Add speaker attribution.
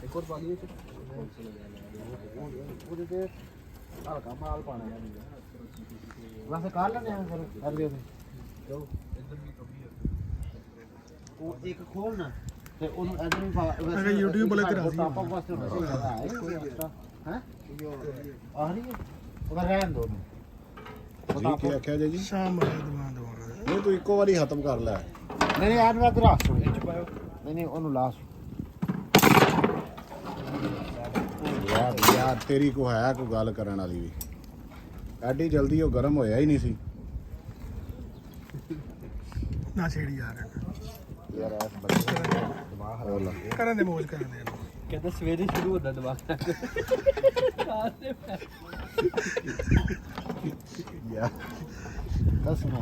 Speaker 1: ਇੱਕ ਹੋਰ ਪਾ ਲਈਏ ਉਹਦੇ ਤੇ ਹਲਕਾ ਮਾਲ ਪਾਣਾ ਵੈਸੇ ਕਰ ਲੈਣੇ ਆ ਫਿਰ ਅਗਲੇ ਦੇ ਜਾਓ ਇੱਧਰ ਵੀ ਕਮੀ ਹੈ ਉਹ ਇੱਕ ਖੋਲਣਾ ਤੇ ਉਹਨੂੰ ਇੱਧਰ ਵੀ ਵੈਸੇ YouTube ਵਾਲੇ ਤੇ ਰਾਜ਼ੀ ਪਾਪਾ ਵਾਸਤੇ ਹੋਣਾ ਚਾਹੀਦਾ ਹੈ ਕੋਈ ਐਕਸਟਰਾ ਹੈ ਆ ਰਹੀ ਹੈ ਉਹਦਾ ਰਹਿਣ ਦੋ
Speaker 2: ਜੀ ਕੀ ਆਖਿਆ ਜੀ
Speaker 3: ਸ਼ਾਮ ਵਾਲੇ ਦੁਕਾਨ ਦਵਾਂਗਾ
Speaker 2: ਇਹ ਤੂੰ ਇੱਕੋ ਵਾਰੀ ਖਤਮ ਕਰ ਲੈ
Speaker 1: ਨਹੀਂ ਯਾਰ ਮੈਂ ਤੇ ਰੱਖ ਸੁਣੀ ਨਹੀਂ ਉਹਨੂੰ ਲਾ
Speaker 2: ਯਾਰ ਤੇਰੀ ਕੋ ਹੈ ਕੋਈ ਗੱਲ ਕਰਨ ਵਾਲੀ ਵੀ ਐਡੀ ਜਲਦੀ ਉਹ ਗਰਮ ਹੋਇਆ ਹੀ ਨਹੀਂ ਸੀ
Speaker 3: ਨਾ ਛੇੜੀ ਯਾਰ
Speaker 1: ਯਾਰ ਐਸ ਬੱਚੇ ਦਿਮਾਗ ਖਰਾਬ ਲੱਗ ਗਿਆ
Speaker 3: ਕਰਨ ਦੇ ਮੋਜ ਕਰਨ ਦੇ
Speaker 1: ਕਹਿੰਦਾ ਸਵੇਰੇ ਸ਼ੁਰੂ ਹੁੰਦਾ ਦਿਮਾਗ
Speaker 2: ਯਾਰ
Speaker 1: ਕਸਮ